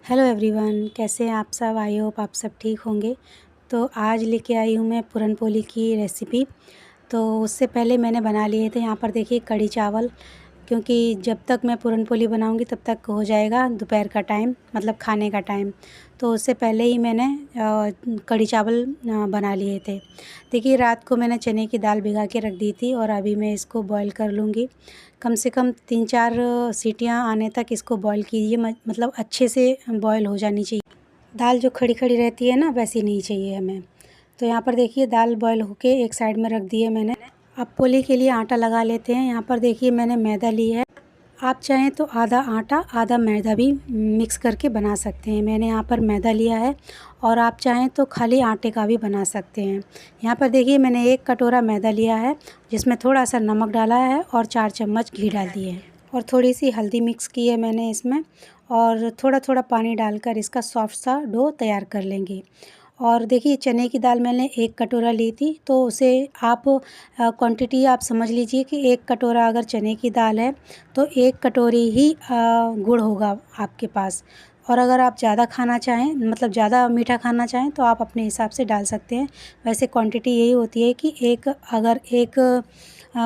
Hello everyone, कैसे हैं आप सब। आई होप आप सब ठीक होंगे। तो आज लेके आई हूँ मैं पूरन पोली की रेसिपी। तो उससे पहले मैंने बना लिए थे यहाँ पर देखिए कढ़ी चावल, क्योंकि जब तक मैं पूरन पोली बनाऊँगी तब तक हो जाएगा दोपहर का टाइम, मतलब खाने का टाइम। तो उससे पहले ही मैंने कढ़ी चावल बना लिए थे। देखिए रात को मैंने चने की दाल भिगा के रख दी थी और अभी मैं इसको बॉईल कर लूँगी। कम से कम 3-4 सीटियाँ आने तक इसको बॉईल कीजिए, मतलब अच्छे से बॉईल हो जानी चाहिए। दाल जो खड़ी खड़ी रहती है ना, वैसी नहीं चाहिए हमें। तो यहाँ पर देखिए दाल बॉईल होके एक साइड में रख दी है मैंने। अब पोली के लिए आटा लगा लेते हैं। यहाँ पर देखिए मैंने मैदा ली है। आप चाहें तो आधा आटा आधा मैदा भी मिक्स करके बना सकते हैं। मैंने यहाँ पर मैदा लिया है और आप चाहें तो खाली आटे का भी बना सकते हैं। यहाँ पर देखिए मैंने 1 कटोरा मैदा लिया है, जिसमें थोड़ा सा नमक डाला है और 4 चम्मच घी डाल दिए हैं और थोड़ी सी हल्दी मिक्स की है मैंने इसमें, और थोड़ा थोड़ा पानी डालकर इसका सॉफ्ट सा डो तैयार कर लेंगे। और देखिए चने की दाल मैंने 1 कटोरा ली थी, तो उसे आप क्वांटिटी आप समझ लीजिए कि 1 कटोरा अगर चने की दाल है तो 1 कटोरी ही गुड़ होगा आपके पास। और अगर आप ज़्यादा खाना चाहें, मतलब ज़्यादा मीठा खाना चाहें, तो आप अपने हिसाब से डाल सकते हैं। वैसे क्वांटिटी यही होती है कि अगर एक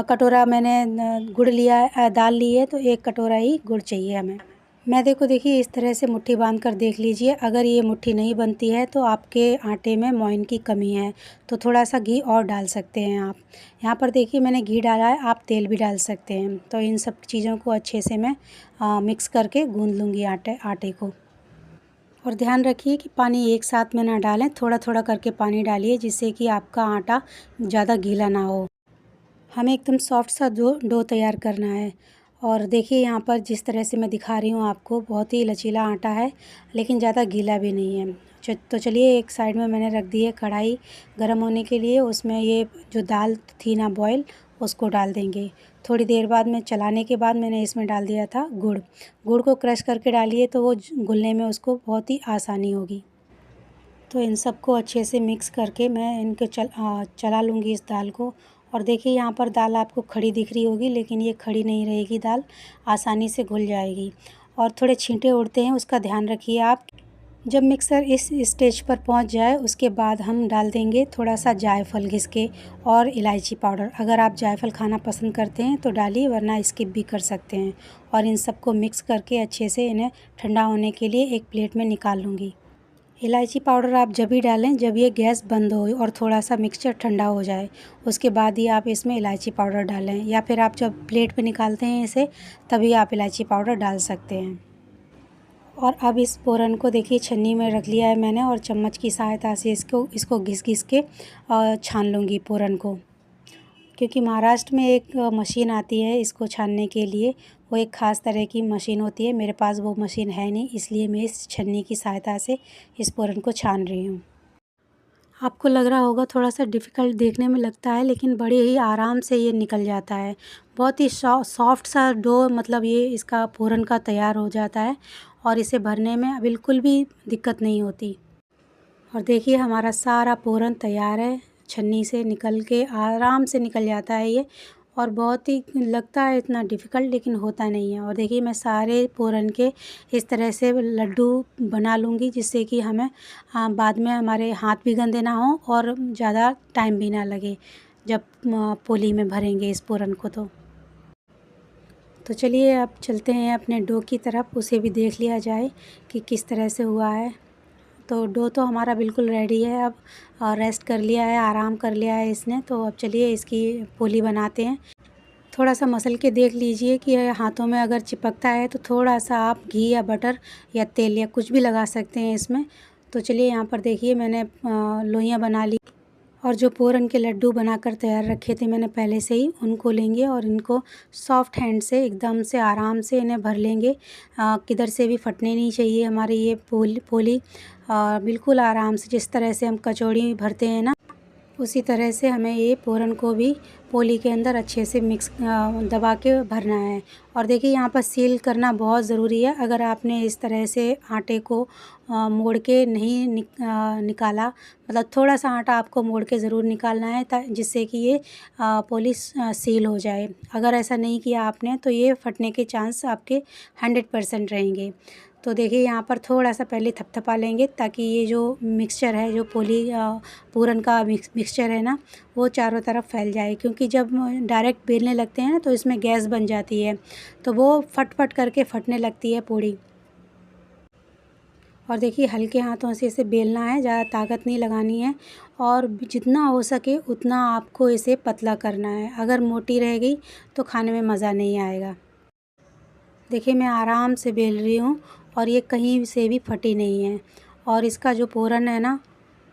कटोरा मैंने गुड़ लिया है, दाल ली है, तो 1 कटोरा ही गुड़ चाहिए हमें। मैदे को देखिए इस तरह से मुट्ठी बांध कर देख लीजिए। अगर ये मुट्ठी नहीं बनती है तो आपके आटे में मोइन की कमी है, तो थोड़ा सा घी और डाल सकते हैं आप। यहाँ पर देखिए मैंने घी डाला है, आप तेल भी डाल सकते हैं। तो इन सब चीज़ों को अच्छे से मैं मिक्स करके गूँध लूँगी आटे को। और ध्यान रखिए कि पानी एक साथ में ना डालें, थोड़ा थोड़ा करके पानी डालिए, जिससे कि आपका आटा ज़्यादा गीला ना हो। हमें एकदम सॉफ्ट सा डो तैयार करना है। और देखिए यहाँ पर जिस तरह से मैं दिखा रही हूँ आपको, बहुत ही लचीला आटा है, लेकिन ज़्यादा गीला भी नहीं है। तो चलिए एक साइड में मैंने रख दी है कढ़ाई गर्म होने के लिए। उसमें ये जो दाल थी ना बॉयल, उसको डाल देंगे। थोड़ी देर बाद में चलाने के बाद मैंने इसमें डाल दिया था गुड़। गुड़ को क्रश करके डालिए तो वो घुलने में उसको बहुत ही आसानी होगी। तो इन सबको अच्छे से मिक्स करके मैं इनको चला लूँगी इस दाल को। और देखिए यहाँ पर दाल आपको खड़ी दिख रही होगी, लेकिन ये खड़ी नहीं रहेगी दाल, आसानी से घुल जाएगी। और थोड़े छींटे उड़ते हैं, उसका ध्यान रखिए आप। जब मिक्सर इस स्टेज पर पहुंच जाए, उसके बाद हम डाल देंगे थोड़ा सा जायफल घिस के और इलायची पाउडर। अगर आप जायफल खाना पसंद करते हैं तो डालिए, वरना स्किप भी कर सकते हैं। और इन सबको मिक्स करके अच्छे से इन्हें ठंडा होने के लिए एक प्लेट में निकाल लूँगी। इलायची पाउडर आप जब भी डालें जब ये गैस बंद हो और थोड़ा सा मिक्सचर ठंडा हो जाए, उसके बाद ही आप इसमें इलायची पाउडर डालें, या फिर आप जब प्लेट पे निकालते हैं इसे, तभी आप इलायची पाउडर डाल सकते हैं। और अब इस पूरन को देखिए छन्नी में रख लिया है मैंने, और चम्मच की सहायता से इसको घिस घिस के छान लूँगी पूरन को। क्योंकि महाराष्ट्र में एक मशीन आती है इसको छानने के लिए, वो एक ख़ास तरह की मशीन होती है। मेरे पास वो मशीन है नहीं, इसलिए मैं इस छन्नी की सहायता से इस पूरन को छान रही हूँ। आपको लग रहा होगा थोड़ा सा डिफ़िकल्ट देखने में लगता है, लेकिन बड़े ही आराम से ये निकल जाता है। बहुत ही सॉफ्ट सा डो, मतलब ये इसका पूरन का तैयार हो जाता है, और इसे भरने में बिल्कुल भी दिक्कत नहीं होती। और देखिए हमारा सारा पूरन तैयार है, छन्नी से निकल के आराम से निकल जाता है ये। और बहुत ही लगता है इतना डिफ़िकल्ट, लेकिन होता नहीं है। और देखिए मैं सारे पूरन के इस तरह से लड्डू बना लूँगी, जिससे कि हमें बाद में हमारे हाथ भी गंदे ना हों और ज़्यादा टाइम भी ना लगे जब पोली में भरेंगे इस पूरन को। तो चलिए अब चलते हैं अपने डो की तरफ, उसे भी देख लिया जाए कि किस तरह से हुआ है। तो डो तो हमारा बिल्कुल रेडी है अब, और रेस्ट कर लिया है, आराम कर लिया है इसने। तो अब चलिए इसकी पोली बनाते हैं। थोड़ा सा मसल के देख लीजिए कि हाथों में अगर चिपकता है तो थोड़ा सा आप घी या बटर या तेल या कुछ भी लगा सकते हैं इसमें। तो चलिए यहाँ पर देखिए मैंने लोइयाँ बना ली, और जो पूरन के लड्डू बनाकर तैयार रखे थे मैंने पहले से ही, उनको लेंगे और इनको सॉफ्ट हैंड से एकदम से आराम से इन्हें भर लेंगे। किधर से भी फटने नहीं चाहिए हमारी ये पोली। बिल्कुल आराम से, जिस तरह से हम कचौड़ी भरते हैं ना, उसी तरह से हमें ये पूरन को भी पोली के अंदर अच्छे से मिक्स दबा के भरना है। और देखिए यहाँ पर सील करना बहुत ज़रूरी है। अगर आपने इस तरह से आटे को मोड़ के नहीं निकाला, मतलब थोड़ा सा आटा आपको मोड़ के ज़रूर निकालना है, जिससे कि ये पोली सील हो जाए। अगर ऐसा नहीं किया आपने तो ये फटने के चांस आपके 100% रहेंगे। तो देखिए यहाँ पर थोड़ा सा पहले थपथपा लेंगे ताकि ये जो मिक्सचर है, जो पूरन का मिक्सचर है ना, वो चारों तरफ फैल जाए। क्योंकि जब डायरेक्ट बेलने लगते हैं ना तो इसमें गैस बन जाती है, तो वो फट फट करके फटने लगती है पूड़ी। और देखिए हल्के हाथों से इसे बेलना है, ज़्यादा ताकत नहीं लगानी है, और जितना हो सके उतना आपको इसे पतला करना है। अगर मोटी रह गई तो खाने में मज़ा नहीं आएगा। देखिए मैं आराम से बेल रही हूँ और ये कहीं से भी फटी नहीं है, और इसका जो पूरन है ना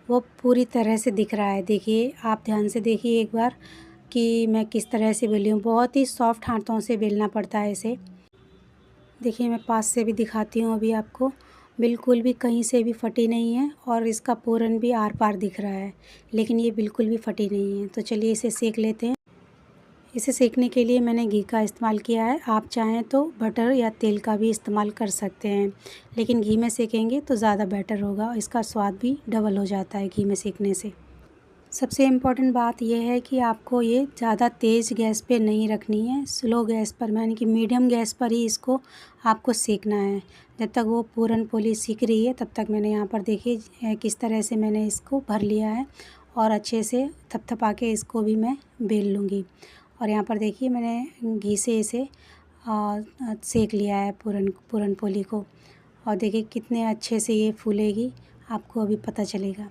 वो पूरी तरह से दिख रहा है। देखिए आप ध्यान से देखिए एक बार कि मैं किस तरह से बेली हूँ। बहुत ही सॉफ्ट हाथों से बेलना पड़ता है इसे। देखिए मैं पास से भी दिखाती हूँ अभी आपको, बिल्कुल भी कहीं से भी फटी नहीं है, और इसका पूरन भी आर पार दिख रहा है, लेकिन ये बिल्कुल भी फटी नहीं है। तो चलिए इसे सेक लेते हैं। इसे सेकने के लिए मैंने घी का इस्तेमाल किया है। आप चाहें तो बटर या तेल का भी इस्तेमाल कर सकते हैं, लेकिन घी में सेकेंगे तो ज़्यादा बेटर होगा। इसका स्वाद भी डबल हो जाता है घी में सेकने से। सबसे इम्पॉर्टेंट बात यह है कि आपको ये ज़्यादा तेज़ गैस पे नहीं रखनी है, स्लो गैस पर, यानी कि मीडियम गैस पर ही इसको आपको सेकना है। जब तक वो पूरन पोली सीख रही है तब तक मैंने यहाँ पर देखिए किस तरह से मैंने इसको भर लिया है, और अच्छे से थपथपा के इसको भी मैं बेल लूँगी। और यहाँ पर देखिए मैंने घी से इसे सेक लिया है पूरन पोली को, और देखिए कितने अच्छे से ये फूलेगी, आपको अभी पता चलेगा।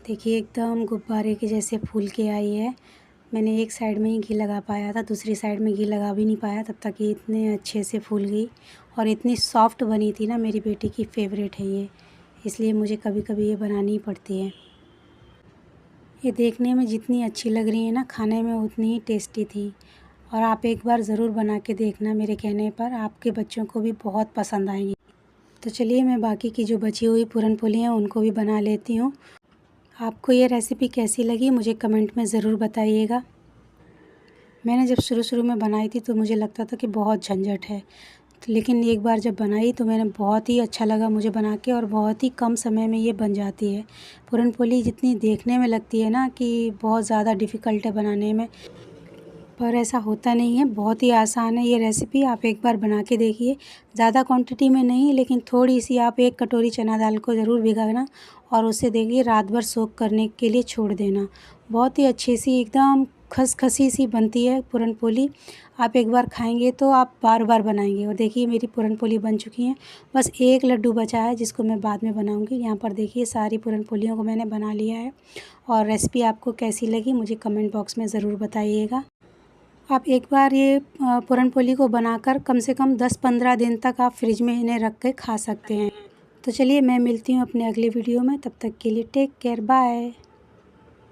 देखिए एकदम गुब्बारे के जैसे फूल के आई है। मैंने एक साइड में ही घी लगा पाया था, दूसरी साइड में घी लगा भी नहीं पाया, तब तक ये इतने अच्छे से फूल गई, और इतनी सॉफ्ट बनी थी ना। मेरी बेटी की फेवरेट है ये, इसलिए मुझे कभी कभी ये बनानी ही पड़ती है। ये देखने में जितनी अच्छी लग रही है ना, खाने में उतनी ही टेस्टी थी। और आप एक बार ज़रूर बना के देखना, मेरे कहने पर आपके बच्चों को भी बहुत पसंद आएंगी। तो चलिए मैं बाकी की जो बची हुई पूरन पोली हैं उनको भी बना लेती हूँ। आपको ये रेसिपी कैसी लगी मुझे कमेंट में ज़रूर बताइएगा। मैंने जब शुरू में बनाई थी तो मुझे लगता था कि बहुत झंझट है, लेकिन एक बार जब बनाई तो मैंने बहुत ही अच्छा लगा मुझे बना के, और बहुत ही कम समय में ये बन जाती है। पूरन पोली जितनी देखने में लगती है ना कि बहुत ज़्यादा डिफ़िकल्ट है बनाने में, पर ऐसा होता नहीं है, बहुत ही आसान है ये रेसिपी। आप एक बार बना के देखिए, ज़्यादा क्वांटिटी में नहीं, लेकिन थोड़ी सी आप 1 कटोरी चना दाल को ज़रूर भिगाना, और उसे देखिए रात भर सोक करने के लिए छोड़ देना। बहुत ही अच्छी सी एकदम खसखसी सी बनती है पूरन पोली। आप एक बार खाएंगे तो आप बार बार बनाएंगे। और देखिए मेरी पूरन पोली बन चुकी हैं, बस एक लड्डू बचा है जिसको मैं बाद में बनाऊंगी। यहाँ पर देखिए सारी पूरन पोलियों को मैंने बना लिया है। और रेसिपी आपको कैसी लगी मुझे कमेंट बॉक्स में ज़रूर बताइएगा। आप एक बार ये पूरन पोली को बनाकर कम से कम 10-15 दिन तक आप फ्रिज में इन्हें रख के खा सकते हैं। तो चलिए मैं मिलती हूँ अपने अगले वीडियो में, तब तक के लिए टेक केयर, बाय।